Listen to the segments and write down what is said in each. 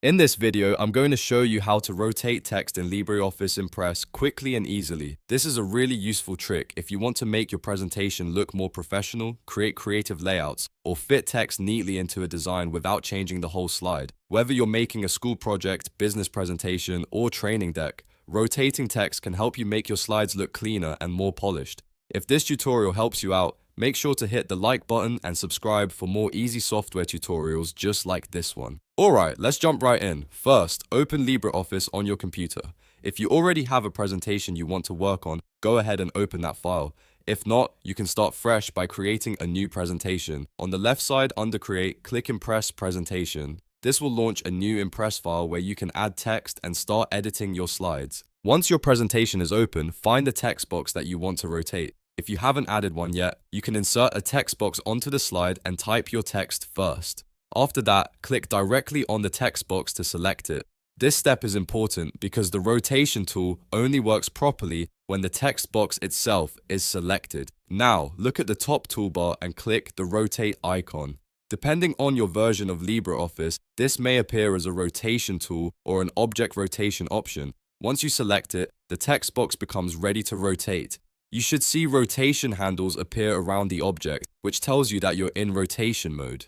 In this video, I'm going to show you how to rotate text in LibreOffice Impress quickly and easily. This is a really useful trick if you want to make your presentation look more professional, create creative layouts, or fit text neatly into a design without changing the whole slide. Whether you're making a school project, business presentation, or training deck, rotating text can help you make your slides look cleaner and more polished. If this tutorial helps you out, make sure to hit the like button and subscribe for more easy software tutorials just like this one. Alright, let's jump right in. First, open LibreOffice on your computer. If you already have a presentation you want to work on, go ahead and open that file. If not, you can start fresh by creating a new presentation. On the left side under Create, click Impress Presentation. This will launch a new Impress file where you can add text and start editing your slides. Once your presentation is open, find the text box that you want to rotate. If you haven't added one yet, you can insert a text box onto the slide and type your text first. After that, click directly on the text box to select it. This step is important because the rotation tool only works properly when the text box itself is selected. Now, look at the top toolbar and click the rotate icon. Depending on your version of LibreOffice, this may appear as a rotation tool or an object rotation option. Once you select it, the text box becomes ready to rotate. You should see rotation handles appear around the object, which tells you that you're in rotation mode.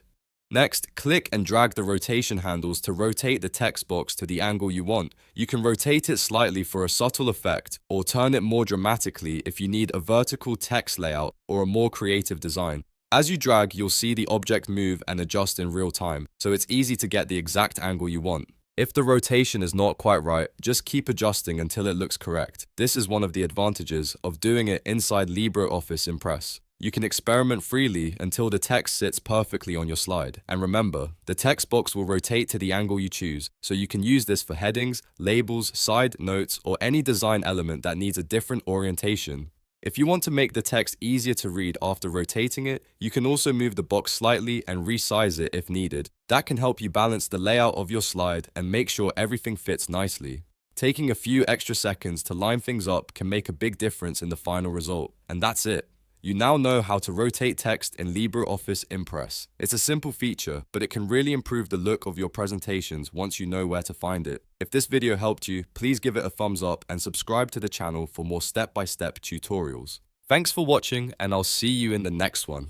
Next, click and drag the rotation handles to rotate the text box to the angle you want. You can rotate it slightly for a subtle effect, or turn it more dramatically if you need a vertical text layout or a more creative design. As you drag, you'll see the object move and adjust in real time, so it's easy to get the exact angle you want. If the rotation is not quite right, just keep adjusting until it looks correct. This is one of the advantages of doing it inside LibreOffice Impress. You can experiment freely until the text sits perfectly on your slide. And remember, the text box will rotate to the angle you choose, so you can use this for headings, labels, side notes, or any design element that needs a different orientation. If you want to make the text easier to read after rotating it, you can also move the box slightly and resize it if needed. That can help you balance the layout of your slide and make sure everything fits nicely. Taking a few extra seconds to line things up can make a big difference in the final result. And that's it. You now know how to rotate text in LibreOffice Impress. It's a simple feature, but it can really improve the look of your presentations once you know where to find it. If this video helped you, please give it a thumbs up and subscribe to the channel for more step-by-step tutorials. Thanks for watching, and I'll see you in the next one.